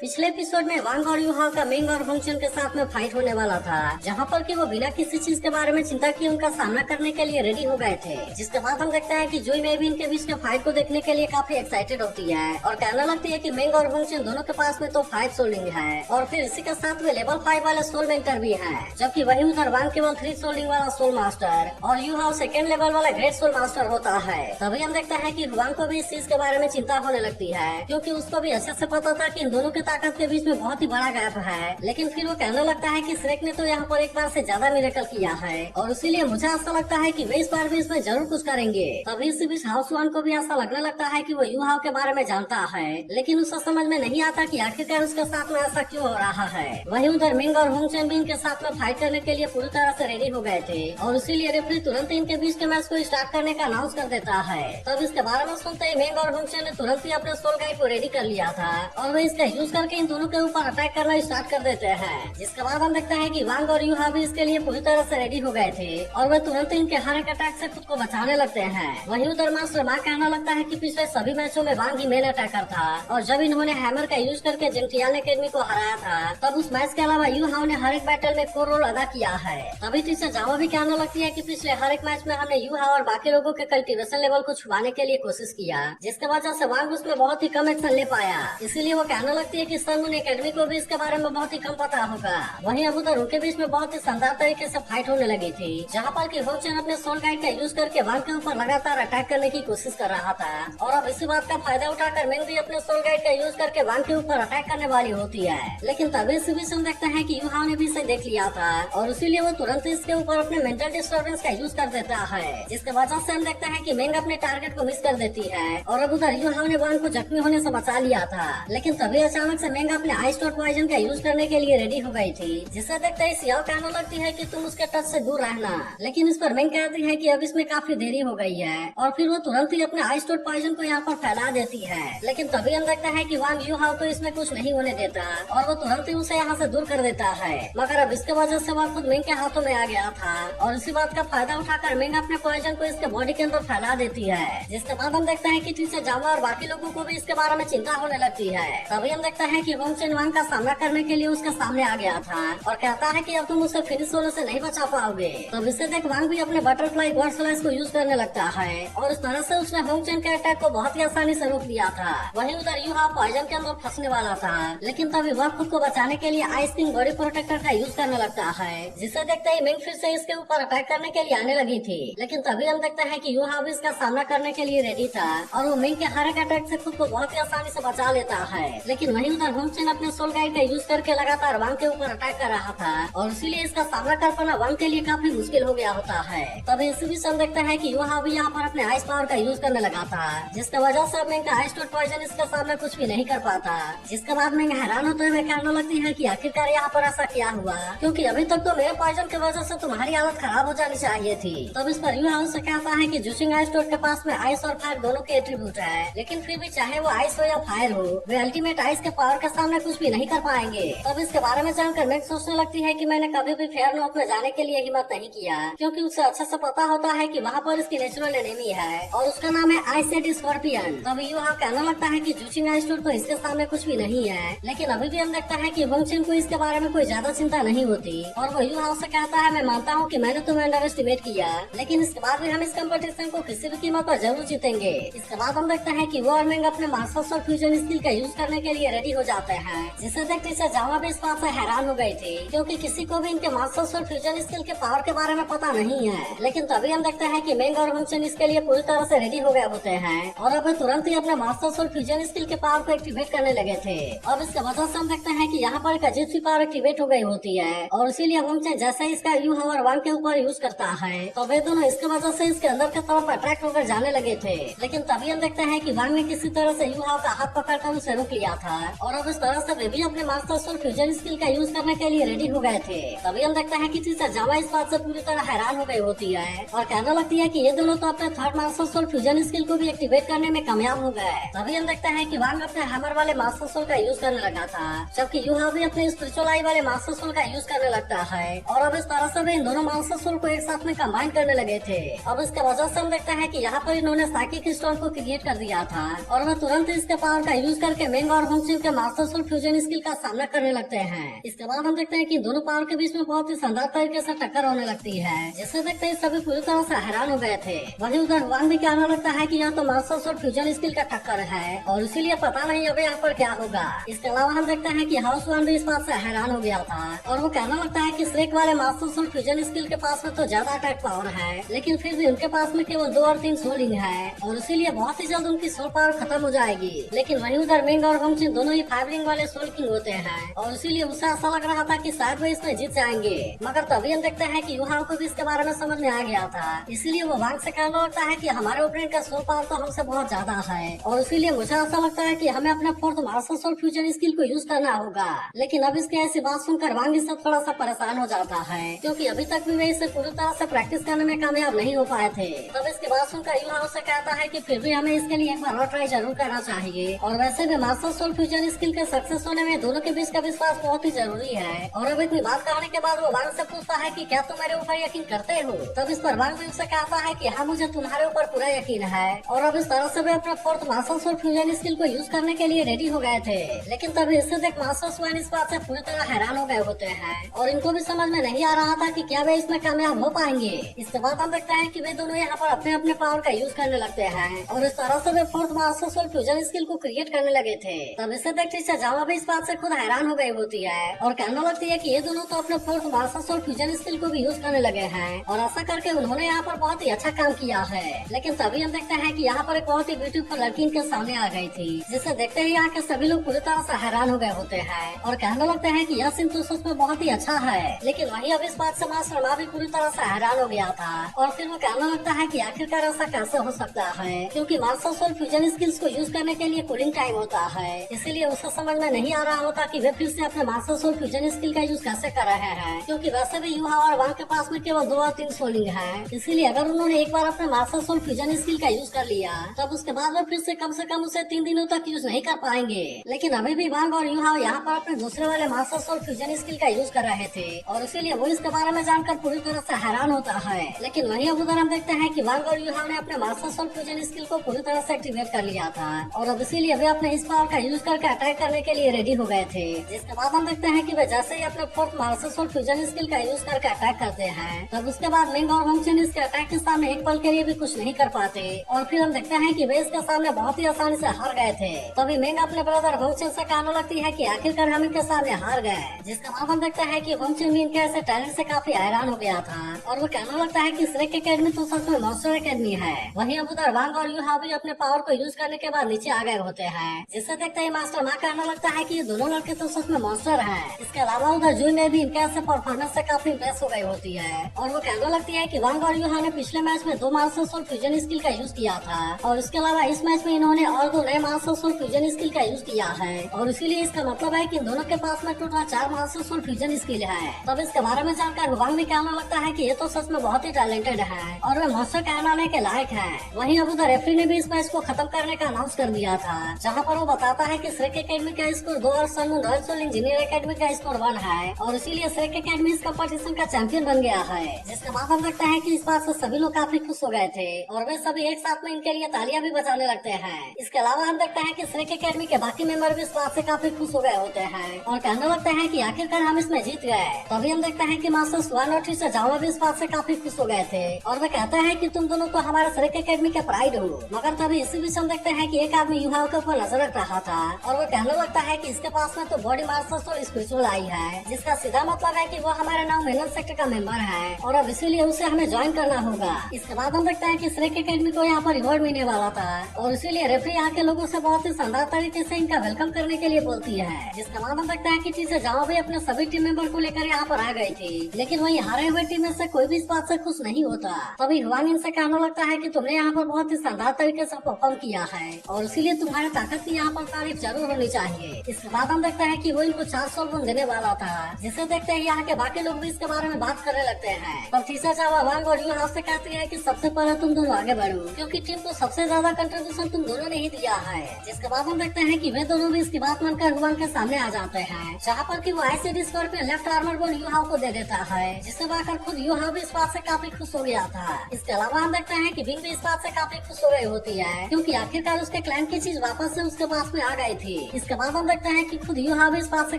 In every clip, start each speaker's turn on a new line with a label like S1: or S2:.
S1: पिछले एपिसोड में वांग और यूहाओ का मिंग और होंगचन के साथ में फाइट होने वाला था, जहां पर कि वो बिना किसी चीज के बारे में चिंता किए उनका सामना करने के लिए रेडी हो गए थे। जिसके बाद हम देखते हैं कि जुई में भी इनके बीच के फाइट को देखने के लिए काफी एक्साइटेड होती है और कहने लगती है कि मिंग और होंगचन दोनों के पास में तो 5 सोल रिंग है और फिर इसी के साथ में लेवल 5 वाले सोल मेंटर भी है, जबकि वही उधर वांग केवल 3 सोल रिंग वाला सोल मास्टर और यूहाओ सेकेंड लेवल वाला ग्रेट सोल मास्टर होता है। तभी हम देखते हैं कि वांग को भी इस चीज के बारे में चिंता होने लगती है, क्योंकि उसको भी अच्छे से पता था कि इन दोनों की ताकत के बीच में बहुत ही बड़ा गैप है। लेकिन फिर वो कहने लगता है कि श्रेक ने तो यहाँ पर एक बार से ज्यादा मिरेकल किया है और इसीलिए मुझे ऐसा लगता है कि वे इस बार भी इसमें जरूर कुछ करेंगे। तभी इसी बीच हाउस वन को भी ऐसा लगने लगता है कि वो यूहाओ के बारे में जानता है, लेकिन उसे समझ में नहीं आता कि आखिरकार उसके साथ में ऐसा क्यों हो रहा है। वहीं उधर मिंग और होंगचन भी इनके साथ में फाइट करने के लिए पूरी तरह से रेडी हो गए थे और इसीलिए रेफरी तुरंत इनके बीच के मैच को स्टार्ट करने का अनाउंस कर देता है। तब इसके बारे में सुनते ही मिंग और होंगचन ने तुरंत ही अपने सोल गाइड को रेडी कर लिया था और वे इसका यूज करके इन दोनों के ऊपर अटैक करना स्टार्ट कर देते हैं। जिसके बाद हम देखते हैं कि वांग और यूहा भी इसके लिए पूरी तरह से रेडी हो गए थे और वे तुरंत इनके हर एक अटैक से खुद को बचाने लगते हैं। वहीं उधर मास्टर माँ कहना लगता है कि पिछले सभी मैचों में वांग ही मेन अटैकर था और जब इन्होंने हैमर का यूज करके जंगटियाल एकेडमी को हराया था, तब उस मैच के अलावा यूहाओ ने हर एक बैटल में कोर रोल अदा किया है। तभी टीचर जावा भी कहने लगती है कि पिछले हर एक मैच में हमने यूहाओ और बाकी लोगों के कल्टीवेशन लेवल को छुपाने के लिए कोशिश किया, जिसके वजह से वांग उसमें बहुत ही कम एक्शन ले पाया। इसीलिए वो कहने लगती है कि सनमून एकेडमी को भी इसके बारे में बहुत ही कम पता होगा। वहीं अब उधर उनके बीच में बहुत ही शानदार तरीके से फाइट होने लगी थी, जहां पर कि होंगचन अपने सोल गाइड का यूज करके वांग के ऊपर लगातार अटैक करने की कोशिश कर रहा था और अब इसी बात का फायदा उठाकर मिंग भी अपने सोल गाइड का यूज करके वांग के ऊपर अटैक करने वाली होती है। लेकिन तभी इसी बीच हम देखते हैं कि यूहाओ ने भी इसे देख लिया था और इसीलिए वो तुरंत इसके ऊपर अपने मेंटल डिस्टर्बेंस का यूज कर देता है, जिसके वजह से हम देखते हैं कि मिंग अपने टारगेट को मिस कर देती है और अब उधर यूहाओ ने वांग को जख्मी होने से बचा लिया था। लेकिन तभी अचानक से मिंग अपने आइस टॉट पॉइजन का यूज करने के लिए रेडी हो गई थी, जिसे देखते ही सियाओ कहने लगती है कि तुम उसके टच से दूर रहना। लेकिन इस पर मिंग कहती है कि अब इसमें काफी देरी हो गई है और फिर वो तुरंत ही अपने आइस टॉट पॉइजन को यहाँ पर फैला देती है। लेकिन तभी हम देखते हैं कि वांग यूहाओ को इसमें कुछ नहीं होने देता और वो तुरंत ही उसे यहाँ से दूर कर देता है, मगर अब इसके वजह से वह खुद मिंग के हाथों में आ गया था और इसी बात का फायदा उठाकर मिंग अपने पॉइजन को इसके बॉडी के अंदर फैला देती है। जिसके बाद हम देखते हैं कि टीचर जावा और बाकी लोगों को भी इसके बारे में चिंता होने लगती है। तभी हम देखते हैं कि होंगचन वांग का सामना करने के लिए उसके सामने आ गया था और कहता है कि अब तुम उसे फिनिश होने से नहीं बचा पाओगे। तब इसे देख वांग भी अपने बटरफ्लाई गॉड स्लैश को यूज करने लगता है और इस तरह से उसने होंगचन के अटैक को बहुत ही आसानी से रोक दिया था। वहीं उधर यूहाओ पॉइजन के अंदर फंसने वाला था, लेकिन तभी वह खुद को बचाने के लिए आइस किंग बॉडी प्रोटेक्टर का यूज करने लगता है, जिसे देखते ही मिंग फिर से इसके ऊपर अटैक करने के लिए आने लगी थी। लेकिन तभी हम देखते हैं कि यूहाओ भी इसका सामना करने के लिए रेडी था और वो मिंग के हर एक अटैक से खुद को बहुत ही आसानी से बचा लेता है। लेकिन वहीं उधर होंगचन अपने सोल गाइड का यूज करके लगातार वांग के ऊपर अटैक कर रहा था और इसीलिए इसका सामना कर पाना वांग के लिए काफी मुश्किल हो गया होता है। तभी इसी बीच हम देखते हैं कि यूहाओ भी यहाँ पर अपने आइस पावर का यूज करने लगा था, जिसके वजह से मिंग का आइस टॉट पॉइजन इसके सामने कुछ भी नहीं कर पाता। जिसके बाद मिंग हैरान होते हुए कहने लगती है कि आखिरकार यहाँ पर ऐसा क्या हुआ, क्योंकि अभी तक तो मेरे पॉइजन की वजह से तुम्हारी हालत खराब हो जानी चाहिए थी। तब इस पर यूहाओ से कहता है कि जुशिंग आइस टॉट के पास में आइस और फायर दोनों के एट्रीब्यूट है, लेकिन फिर भी चाहे वो आइस हो या फायर हो, वे अल्टीमेट आइस के पावर के सामने कुछ भी नहीं कर पाएंगे। तब इसके बारे में जानकर मिंग सोचने लगती है कि मैंने कभी भी फेयर नॉर्थ में जाने के लिए हिम्मत नहीं किया, क्योंकि उसे अच्छे से पता होता है कि वहाँ पर इसकी नेचुरल एनिमी है और उसका नाम है आइस एड स्कॉर्पियन। तब यूहाओ कहने लगता है कि जुशिंग आइस टॉट तो इसके सामने कुछ भी नहीं है, लेकिन अभी भी हम देखता है कि होंगचन को इसके बारे में कोई ज्यादा चिंता नहीं होती और वो यूहाओ से कहता है मैं मानता हूँ कि मैंने तुम्हें अंडर एस्टिमेट किया, लेकिन इसके बाद भी हम इस कंपटीशन को किसी भी कीमत पर जरूर जीतेंगे। इसके बाद हम देखते हैं कि वो और मिंग अपने मास्टर्स और फ्यूजन स्किल का यूज करने के लिए रेडी हो जाते हैं, जिसे देख टीचर जावा भी इस बात से हैरान हो गई थी, क्योंकि किसी को भी इनके मास्टर्स और फ्यूजन स्किल के पावर के बारे में पता नहीं है। लेकिन तभी हम देखते हैं कि मिंग और होंगचन इसके लिए पूरी तरह से रेडी हो गए होते हैं और अब तुरंत ही अपने मास्टर्स और फ्यूजन स्किल के पावर को एक्टिवेट करने लगे थे। अब इसके वजह से हम देखते हैं कि यहाँ पर अजीब पावर एक्टिवेट हो गई होती है और इसीलिए होंगचन जैसे इसका यूहाओ और वांग के ऊपर यूज करता है तो वे दोनों इसके वजह से इसके अंदर की तरफ अट्रैक्ट होकर जाने लगे थे। लेकिन तभी हम देखते हैं कि वांग ने किसी तरह से यूहाओ का हाथ पकड़कर उसे रोक लिया था और अब इस तरह से वे भी अपने मास्टर्स और फ्यूजन स्किल का यूज करने के लिए रेडी हो गए थे। तभी हम देखते हैं कि टीचर जावा इस बात से पूरी तरह हैरान हो गई होती है और कहने लगती है कि ये दोनों तो अपने थर्ड मास्टर्स और फ्यूजन स्किल को भी एक्टिवेट करने में कामयाब हो गए। तभी हम देखते हैं कि वांग अपने हैमर वाले मास्टर सोल का यूज करने लगा था, जबकि यूहाओ भी अपने स्पिरिचुअल आई वाले मास्टर सोल का यूज करने लगता है और अब इस तरह से वे इन दोनों मास्टर सोल को एक साथ में कंबाइन करने लगे थे। अब इसके वजह से हम देखते हैं कि यहाँ पर इन्होंने साइकिक स्टोन को क्रिएट कर दिया था और वह तुरंत इसके पावर का यूज करके मिंग और होंगचन के से मास्टर सोल फ्यूजन स्किल का सामना करने लगते हैं। इसके बाद हम देखते हैं कि दोनों पावर के बीच में बहुत ही शानदार तरीके से टक्कर होने लगती है, जिसे देखते ही सभी पूरी तरह से हैरान हो गए थे। वहीं उधर हुआंग भी कहने लगता है कि यह तो मास्टर सोल फ्यूजन स्किल का टक्कर है और इसीलिए पता नहीं अब यहाँ पर क्या होगा। इसके अलावा हम देखते हैं कि हाउस वन भी इस बात से हैरान हो गया था और वो कहने लगता है कि श्रेक वाले मास्टर सोल फ्यूजन स्किल के पास में तो ज्यादा अटैक पावर है, लेकिन फिर भी उनके पास में केवल 2 और 3 सोलिंग है और इसीलिए बहुत ही जल्द उनकी सोल पावर खत्म हो जाएगी। लेकिन वहीं उधर मिंग और होंगचिन दोनों ही 5 रिंग वाले सोल किंग होते हैं और इसीलिए उसे ऐसा लग रहा था कि शायद वो इसमें जीत जाएंगे। मगर तभी हम देखते हैं कि युहाओ को भी इसके बारे में समझ में आ गया था, इसीलिए वो वांग से कहने लगता है कि हमारे ओपोनेंट का सोल पावर तो हमसे बहुत ज्यादा है और इसीलिए मुझे ऐसा लगता है कि हमें अपने fourth master soul fusion skill को यूज करना होगा। लेकिन अब इसकी ऐसी बात सुनकर वांग इससे थोड़ा सा परेशान हो जाता है, क्योंकि अभी तक भी वे इसे पूरी तरह से प्रैक्टिस करने में कामयाब नहीं हो पाए थे। तब इसकी बात सुनकर युहाओ से कहता है कि फिर भी हमें इसके लिए एक बार और ट्राई जरूर करना चाहिए और वैसे भी मास्टर सोल फ्यूजन स्किल के सक्सेस होने में दोनों के बीच का विश्वास बहुत ही जरूरी है। और अब इतनी बात कहने के बाद वो वांग से पूछता है कि क्या तुम मेरे ऊपर यकीन करते हो? तब इस पर वांग भी उससे कहता है कि हाँ, मुझे तुम्हारे ऊपर पूरा यकीन है। और अब इस तरह से वे अपने fourth master soul fusion skill को यूज करने के लिए रेडी हो गए थे। लेकिन तभी इससे देख मास्टर स्वाइन इस बात से पूरी तरह हैरान हो गए होते हैं और इनको भी समझ में नहीं आ रहा था कि क्या वे इसमें कामयाब हो पाएंगे। इसके बाद हम देखते हैं कि वे दोनों यहाँ पर अपने अपने पावर का यूज करने लगते हैं और इस तरह से वे fourth master soul fusion skill को क्रिएट करने लगे थे। तब इसे देख टीचर जावा भी इस बात से खुद हैरान हो गई होती है और कहने लगती है कि ये दोनों तो अपने fourth master soul fusion skill को भी यूज करने लगे हैं और ऐसा करके उन्होंने यहाँ पर बहुत ही अच्छा काम किया है। लेकिन तभी हम देखते हैं कि यहाँ पर एक बहुत ही ब्यूटीफुल लड़की इनके सामने आ गई थी, जिसे देखते ही यहाँ के सभी लोग पूरी तरह से हैरान हो गए होते हैं और कहने लगते हैं कि यह सीन तो सच में बहुत ही अच्छा है। लेकिन वहीं अब इस बात से मास्टर मा भी पूरी तरह से हैरान हो गया था और फिर वो कहने लगता है कि आखिरकार ऐसा कैसे हो सकता है, क्योंकि मास्टर सोल फ्यूजन स्किल्स को यूज करने के लिए कूलिंग टाइम होता है। इसीलिए उसे समझ में नहीं आ रहा होता कि वे फिर से अपने मास्टर सोल फ्यूजन स्किल का यूज कैसे कर रहे हैं, क्योंकि वैसे भी युहा और वांग के पास में केवल 2 और 3 सोलिंग है। इसीलिए अगर उन्होंने एक बार अपने मास्टर सोल फ्यूजन स्किल का यूज कर लिया तब उसके बाद वो फिर से कम उसे 3 दिनों तक यूज नहीं कर पाएंगे। लेकिन अभी भी वांग और युहा यहाँ पर अपने दूसरे वाले मास्टर सोल फ्यूजन स्किल का यूज कर रहे थे और इसीलिए वो इसके बारे में जानकर पूरी तरह से हैरान होता है। लेकिन वहीं अब उधर हम देखते हैं कि वांग और युहा ने अपने मास्टर सोल फ्यूजन स्किल को पूरी तरह से एक्टिवेट कर लिया था और अब इसीलिए वे अपने इस पावर का यूज करके अटैक करने के लिए रेडी हो गए थे। जिसके बाद हम देखते हैं कि वे जैसे ही अपने fourth master soul fusion skill का यूज करके अटैक करते हैं तब उसके बाद मिंग और होंगचिन इसके अटैक के सामने एक पल के लिए भी कुछ नहीं कर पाते और फिर हम देखते हैं कि वे इसके सामने बहुत ही आसानी से हार गए थे। तभी मिंग अपने ब्रदर होंगचिन से कहने लगती है कि आखिरकार हम इनके सामने हार गए। जिसके बाद हम देखते हैं कि होंगचिन भी इनके ऐसे टैलेंट से काफी हैरान हो गया था और वो कहने लगता है कि श्रेक एकेडमी तो सच में मॉन्स्टर एकेडमी है। वहीं अब उधर वांग और युहा भी अपने पावर को यूज करने के बाद नीचे आ गए होते हैं, जिससे देखते ही मास्टर मा कहने लगता है कि ये दोनों लड़के तो सच में मॉन्स्टर हैं। इसके अलावा उधर जुई में भी इनके ऐसे परफॉर्मेंस से काफी इम्प्रेस हो गई होती है और वो कहने लगती है कि वांग और युहा ने पिछले मैच में 2 मास्टर सोल फ्यूजन स्किल का यूज किया था और इसके अलावा इस मैच में इन्होंने और 2 नए मास्टर सोल फ्यूजन स्किल का यूज किया है और इसीलिए इसका मतलब है कि इन दोनों के पास में total 4 master soul fusion skill है। तब इसके बारे में जानकर वांग भी कहने लगता है कि ये तो सच में बहुत ही टैलेंटेड है और वे मॉन्स्टर कहलाने के लायक है। वहीं अब उधर रेफरी ने भी इस मैच को खत्म करने का अनाउंस कर दिया था, जहाँ पर वो बताता है कि श्रेक एकेडमी का स्कोर 2 और Sunmoon royal soul engineer academy का स्कोर 1 है और इसीलिए श्रेक एकेडमी इस कंपटीशन का चैंपियन बन गया है। जिसके बाद हम देखते हैं कि इस बात से सभी लोग काफी खुश हो गए थे और वे सभी एक साथ में इनके लिए तालियां भी बजाने लगते हैं। इसके अलावा हम देखते हैं कि श्रेक एकेडमी के बाकी मेंबर भी इस बात से काफी खुश हो गए होते हैं और कहने लगते हैं कि आखिरकार हम इसमें जीत गए। तभी हम देखते हैं कि मास्टर स्वान और टीचर जावा भी इस बात से काफी खुश हो गए थे और वे कहते हैं कि तुम दोनों तो हमारे श्रेक एकेडमी के प्राइड हो। मगर तभी इसी बीच हम देखते हैं कि एक आदमी युवाओं के ऊपर नजर रख रहा था और वो कहने लगता है कि इसके पास में तो बॉडी मास्टर सोल स्पिरिचुअल आई है, जिसका सीधा मतलब है कि वो हमारे नाम मेनल सेक्टर का मेंबर है और अब इसीलिए उसे हमें ज्वाइन करना होगा। इसके बाद हम देखते हैं कि श्रेक एकेडमी को यहाँ पर रिवॉर्ड मिलने वाला था और इसीलिए रेफरी यहाँ के लोगों से बहुत ही शानदार तरीके से इनका वेलकम करने के लिए बोलती है। जिसके बाद हम देखते हैं कि टीचर जावा भी अपने सभी टीम मेंबर को लेकर यहाँ पर आ गई थी, लेकिन वही हारे हुए टीम में से कोई भी इस बात से खुश नहीं होता। तभी हुआंग इनसे कहने लगता है कि तुमने यहाँ पर बहुत ही शानदार तरीके से परफॉर्म किया है और इसीलिए तुम्हारे ताकत की यहाँ पर तारीफ जरूर होनी चाहिए। इसके बाद हम देखते हैं कि वो इनको 4 सोल बोन देने वाला था, जिसे देखते हैं यहाँ के बाकी लोग भी इसके बारे में बात करने लगते हैं। तब टीचर जावा वांग और युहा से कहती है कि सबसे पहले तुम दोनों आगे बढ़ो, क्योंकि टीम को सबसे ज्यादा कंट्रीब्यूशन तुम दोनों ने ही दिया है। जिसके बाद हम देखते हैं कि वे दोनों भी इसकी बात मानकर हुआंग के सामने आ जाते हैं, जहाँ पर कि वो ऐसे स्कॉर्पियन लेफ्ट आर्मर बोन युहा को दे देता है, जिससे पाकर खुद युहा भी इस बात से काफी खुश हो गया था। इसके अलावा हम देखते हैं कि बिंग भी इस बात से काफी खुश हो गई होती है, क्योंकि आखिरकार उसके क्लैन की चीज वापस से उसके पास में आ गई थी। इसके बाद हम देखते हैं कि खुद यूहान इस बात से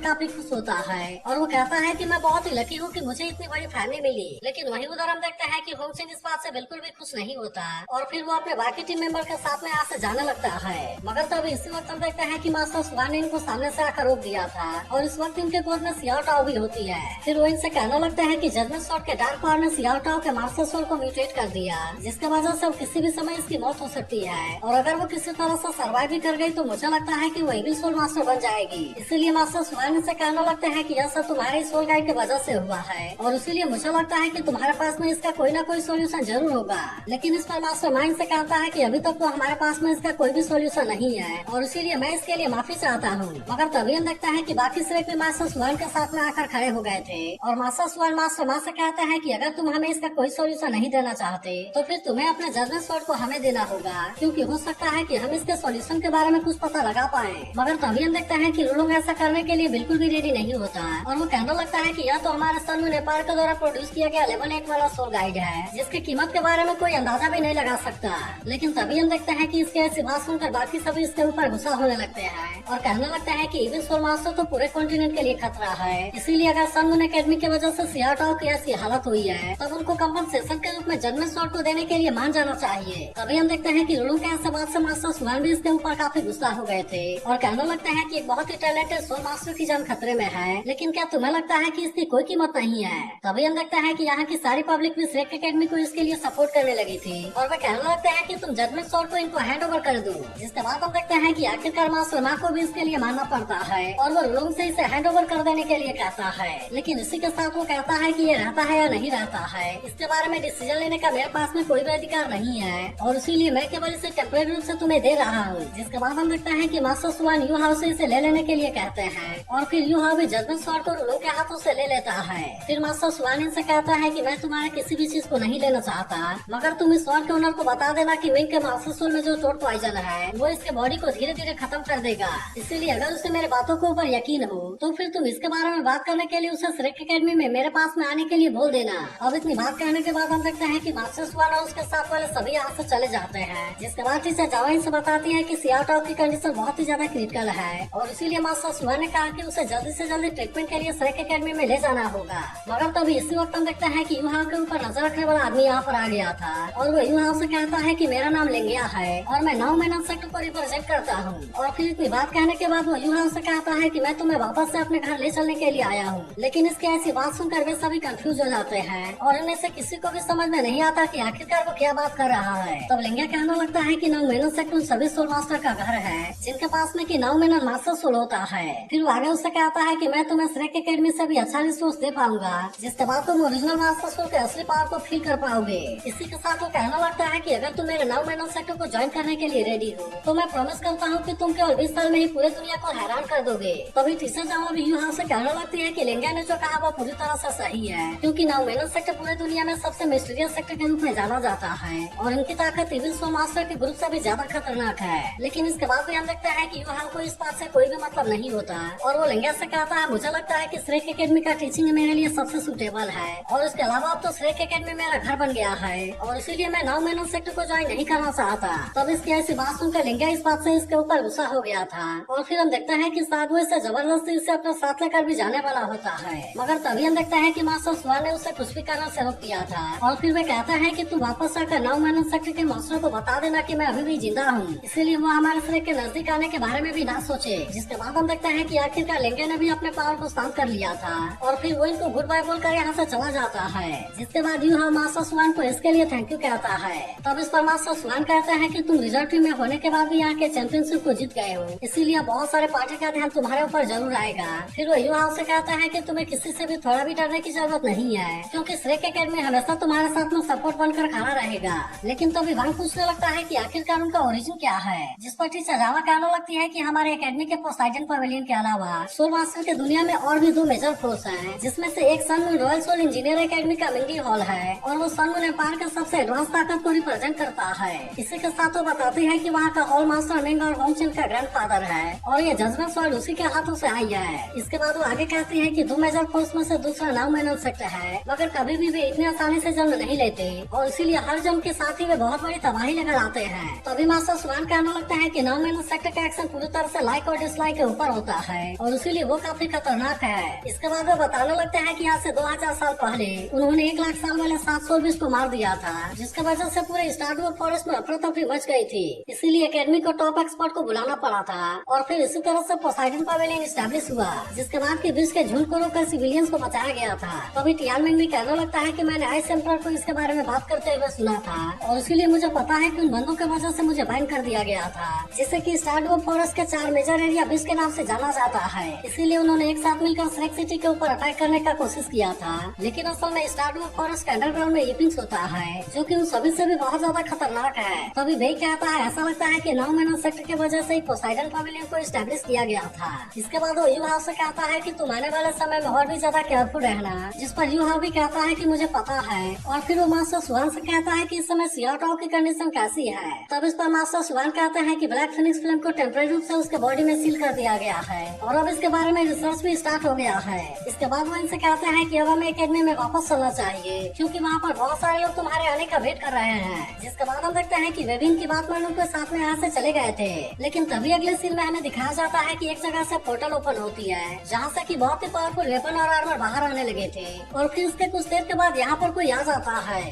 S1: काफी खुश होता है और वो कहता है कि मैं बहुत ही लकी हूँ कि मुझे इतनी बड़ी फैमिली मिली। लेकिन वही उधर हम देखते हैं कि होंगचिन इस बात से बिल्कुल भी खुश नहीं होता और फिर वो अपने बाकी टीम मेंबर के साथ में यहाँ से जाने लगता है। मगर तभी इसी वक्त हम देखते हैं कि मास्टर सुवान ने इनको सामने से आकर रोक दिया था और इस वक्त इनके गोद में सियाओ टाओ भी होती है। फिर वो इनसे कहने लगता है कि जजमेंट शॉट के डार्क पावर ने सियाओ टाओ के मास्टर सोल को म्यूटेट कर दिया, जिसके वजह से किसी भी समय इसकी मौत हो सकती है और अगर वो किसी तरह से सर्वाइव भी कर गई तो मुझे लगता है कि वो एविल सोल मास्टर बन जाएगी। इसीलिए मास्टर सुवान से कहने लगते हैं कि यह सब तुम्हारे सोल गाइड की वजह से हुआ है और इसीलिए मुझे लगता है कि तुम्हारे पास में इसका कोई ना कोई सोल्यूशन जरूर होगा। लेकिन इस पर मास्टर माइंड से कहता है कि अभी तक तो हमारे पास में इसका कोई भी सोल्यूशन नहीं है और इसीलिए मैं इसके लिए माफी चाहता हूँ। मगर तभी हम देखता है कि बाकी सिर्फ भी मास्टर सुवान के साथ में आकर खड़े हो गए थे और मास्टर सुवान मास्टर माँ से कहता है कि अगर तुम हमें इसका कोई सोल्यूशन नहीं देना चाहते तो फिर तुम्हें अपने जजमेंट शॉट को हमें देना होगा, क्योंकि हो सकता है कि हम इसके सॉल्यूशन के बारे में कुछ पता लगा पाए। मगर तभी हम देखते हैं कि लुलुंग ऐसा करने के लिए बिल्कुल भी रेडी नहीं होता और वो कहने लगता है कि यह तो हमारे सन में नेपाल के द्वारा प्रोड्यूस किया गया लेवल 8 वाला सोल गाइड है, जिसकी कीमत के बारे में कोई अंदाजा भी नहीं लगा सकता। लेकिन तभी हम देखते हैं कि इसके ऐसी बात सुनकर बाकी सभी इसके ऊपर गुस्सा होने लगते हैं और कहने लगता है कि इविल सोल मास्टर तो पूरे कॉन्टिनेंट के लिए खतरा है, इसीलिए अगर सन मून एकेडमी की वजह से सियाओ टाओ की ऐसी हालत हुई है तब उनको कंपनसेशन के रूप में जजमेंट शॉट को देने के लिए मान जाना चाहिए। तभी हम देखते हैं कि लुलुंग के ऐसे बात से मास्टर सुवान भी इसके ऊपर काफी गुस्सा हो गए थे और कहने लगते हैं कि एक बहुत ही टैलेंटेड सोल मास्टर की जान खतरे में है, लेकिन क्या तुम्हें लगता है कि इसकी कोई कीमत नहीं है। तभी हम देखते हैं कि यहाँ की सारी पब्लिक भी श्रेक एकेडमी को इसके लिए सपोर्ट करने लगी थी और वे कहने लगते हैं कि तुम जजमेंट शॉट को इनको हैंड ओवर कर दो। जिसके बाद हम देखते हैं कि आखिरकार मास्टर माँ को भी इसके लिए मानना पड़ता है और वो लुलुंग से इसे हैंड ओवर कर देने के लिए कहता है। लेकिन इसी के साथ वो कहता है कि ये रहता है या नहीं रहता है इसके बारे में डिसीजन लेने का मेरे पास में कोई भी अधिकार नहीं है और इसीलिए मैं केवल इसे टेम्परेरी रूप से तुम्हें दे रहा हूँ। जिसके बाद हम देखते हैं कि मास्टर सुवान यू हाउ से इसे ले लेने के लिए कहते हैं और फिर यू हाउ भी जजमेंट शॉट को लुलुंग के हाथों से ले लेता है। फिर मास्टर सुवान इनसे कहता है कि मैं तुम्हारे किसी भी चीज को नहीं लेना चाहता, मगर तुम इस शॉट के ओनर को बता देना कि विंग के मास्टर सोल में जो चोट पॉइजन है वो इसके बॉडी को धीरे धीरे खत्म कर देगा। इसीलिए अगर उसे मेरे बातों के ऊपर यकीन हो तो फिर तुम इसके बारे में बात करने के लिए उसे श्रेक एकेडमी में मेरे पास में आने के लिए बोल देना। अब इतनी बात कहने के बाद हम देखते हैं कि मास्टर सुवान और उसके साथ वाले सभी यहाँ से चले जाते हैं। जिसके बाद टीचर जावा इनसे बताती है कि सियाओ टाओ की कंडीशन बहुत ही ज्यादा क्रिटिकल है और इसीलिए मास्टर सुवान ने कहा कि उसे जल्दी से जल्दी ट्रीटमेंट के लिए श्रेक एकेडमी में ले जाना होगा। मगर तभी इसी वक्त हम देखते हैं कि यूहाओ के ऊपर नजर रखने वाला आदमी यहाँ पर आ गया था और वो यूहाओ से कहता है कि मेरा नाम लेंगिया है और मैं 9 मेनन सेक्टर को रिप्रेजेंट करता हूँ। और फिर इतनी बात कहने के बाद वो यूहाओ से कहता है कि मैं तुम्हें वापस से अपने घर ले चलने के लिए आया हूँ। लेकिन इसकी ऐसी बात सुनकर वे सभी कंफ्यूज हो जाते हैं और इनमें से किसी को भी समझ में नहीं आता कि आखिरकार वो क्या बात कर रहा है। तब लेंगिया कहने लगता है कि 9 मेनन सेक्टर उन सभी सोल मास्टर का घर है जिनके पास में कि 9 मेनन मास्टर सोल होता है। फिर वो आगे उससे कहता है कि मैं तुम्हें श्रेक एकेडमी से भी अच्छा रिसोर्स दे पाऊंगा, जिसके बाद तुम ओरिजिनल मास्टर सोल के असली पावर को फील कर पाओगे। इसी के साथ वो कहने लगता है कि अगर तुम मेरे 9 मेनन सेक्टर को ज्वाइन करने के लिए रेडी हो तो मैं प्रॉमिस करता हूँ कि तुम केवल 20 साल में ही पूरे दुनिया को हैरान कर दोगे। तभी टीचर जावा भी यूहाओ से कहने लगती है कि लेंगिया ने जो कहा वो पूरी तरह से सही है, क्योंकि 9 मेनन सेक्टर पूरे दुनिया में सबसे मिस्टीरियस सेक्टर के रूप में जाना जाता है और इनकी ताकत इविल सोल मास्टर के ग्रुप से भी ज्यादा खतरनाक है। लेकिन इसके बाद भी हम देखते हैं कि यूहाओ को इस बात से कोई भी मतलब नहीं होता और वो लेंगिया से कहता है मुझे लगता है कि श्रेक एकेडमी का टीचिंग मेरे लिए सबसे सुटेबल है और इसके अलावा अब तो श्रेक एकेडमी मेरा घर बन गया है और इसीलिए मैं 9 मेनन सेक्टर को ज्वाइन नहीं करना चाहता। तब इसकी ऐसी बात सुनकर लेंगिया इस बात से इसके ऊपर गुस्सा हो गया था और फिर हम देखते हैं कि साधु इसे जबरदस्ती इसे अपने साथ लेकर भी जाने वाला होता है। मगर तभी हम देखते हैं कि मास्टर सुवान ने उसे कुछ भी करने से रोक दिया था और फिर वे कहता है कि तू वापस आकर 9 मेनन सेक्टर के मास्टर को बता देना कि मैं अभी भी जिंदा हूँ, इसीलिए वो हमारे श्रेक के नजदीक आने के बारे में भी ना सोचे। जिसके बाद हम देखते हैं कि आखिरकार लेंगिया ने भी अपने पावर को शांत कर लिया था और फिर वो इनको गुड बाय बोलकर यहाँ से चला जाता है। जिसके बाद यूहाओ मास्टर सुवान को इसके लिए थैंक यू कहता है। तब इस पर मास्टर सुवान कहता है कि तुम रिजल्ट टीम में होने के बाद भी यहाँ के चैंपियनशिप को जीत गए हो, इसीलिए बहुत सारे पार्टी का ध्यान तुम्हारे ऊपर जरूर आएगा। फिर वो यूहाओ से कहता है कि तुम्हें किसी से भी थोड़ा भी डरने की जरूरत नहीं है, क्योंकि श्रेक एकेडमी हमेशा तुम्हारे साथ में सपोर्ट बनकर खड़ा रहेगा। लेकिन तभी वांग पूछने लगता है कि आखिरकार उनका ओरिजिन क्या है, जिस पर टीचर जावा कहने लगती है कि हमारे एकेडमी के पोसाइडन पवेलियन के अलावा सोल मास्टर के दुनिया में और भी 2 मेजर फोर्स हैं, जिसमें से एक sun moon royal soul engineer academy का मिंगी हॉल है और वो सन मून एम्पायर का सबसे एडवांस ताकत को रिप्रेजेंट करता है। इसी के साथ वो बताती है कि वहाँ का हॉल मास्टर मिंग और होंगचिन का ग्रैंडफादर है और ये जजमेंट शॉट उसी के हाथों से आई है। इसके बाद वो आगे कहती है कि 2 मेजर फोर्स में से दूसरा 9 मेनन सेक्टर है, मगर कभी भी वे इतने आसानी से जंग नहीं लेते और इसीलिए हर जंग के साथ ही वे बहुत बड़ी तबाही लेकर आते हैं। तभी मास्टर सुवान कहने लगता है कि 9 मेनन सेक्टर का एक्शन पूरी तरह से लाइक और डिसलाइक के ऊपर होता है और इसीलिए वो काफी खतरनाक है। इसके बाद वो बताने लगते हैं कि आज से 2000 साल पहले उन्होंने 1 लाख साल वाले 720 को मार दिया था, जिसकी वजह से पूरे स्टार्डू फॉरेस्ट में अफरा तफरी मच गई थी। इसीलिए एकेडमी को टॉप एक्सपर्ट को बुलाना पड़ा था और फिर इसी तरह से पोसाइडन पवेलियन एस्टैब्लिश हुआ, जिसके बाद की विष के झुंड को रोककर सिविलियंस को बचाया गया था। तभी टियानमेन भी कहने लगता है कि मैंने आइस एम्परर को इसके बारे में बात करते हुए सुना था और इसीलिए मुझे पता है कि उन बंदों की वजह से मुझे बैन कर दिया गया था, जिससे कि स्टार्डू फॉरेस्ट के 4 मेजर एरिया विष के नाम से जाना जाता है। इसीलिए उन्होंने एक साथ मिलकर स्नेक सिटी के ऊपर अटैक करने का कोशिश किया था, लेकिन असल में स्टार्डू फॉरेस्ट के अंडरग्राउंड में ईपिंग्स होता है, जो कि उन सभी से भी बहुत ज्यादा खतरनाक है। तभी वे कहता है ऐसा लगता है कि 9 महीना सेक्टर की वजह से ही पोसाइडन पवेलियन को स्टैब्लिश किया गया था। इसके बाद वो यू हाउ से कहता है कि तुम आने वाले समय में और भी ज्यादा केयरफुल रहना, जिस पर यू हाउ भी कहता है कि मुझे पता है। और फिर वो मास्टर सुवान से कहता है कि इस समय सियाटो की कंडीशन कैसी है। तब इस पर मास्टर सुवान कहते हैं कि ब्लैक फिनिक्स फ्लेम को टेम्परेरी रूप से उसके बॉडी में सील कर दिया गया है और अब इसके बारे में रिसर्च भी स्टार्ट हो गया है। इसके बाद वो इनसे कहते हैं कि अब हमें एकेडमी में वापस चलना चाहिए, क्योंकि वहाँ पर बहुत सारे लोग तुम्हारे आने का वेट कर रहे हैं। जिसके बाद हम देखते हैं कि वे भी इनकी बात मानने के साथ में यहाँ से चले गए थे, लेकिन तभी अगले सीन में हमें दिखाया जाता है कि एक जगह से पोर्टल ओपन होती है, जहाँ से कि बहुत ही पावरफुल वेपन और आर्मर बाहर आने लगे थे और फिर उसके कुछ देर के बाद यहाँ पर कोई आ जाता है।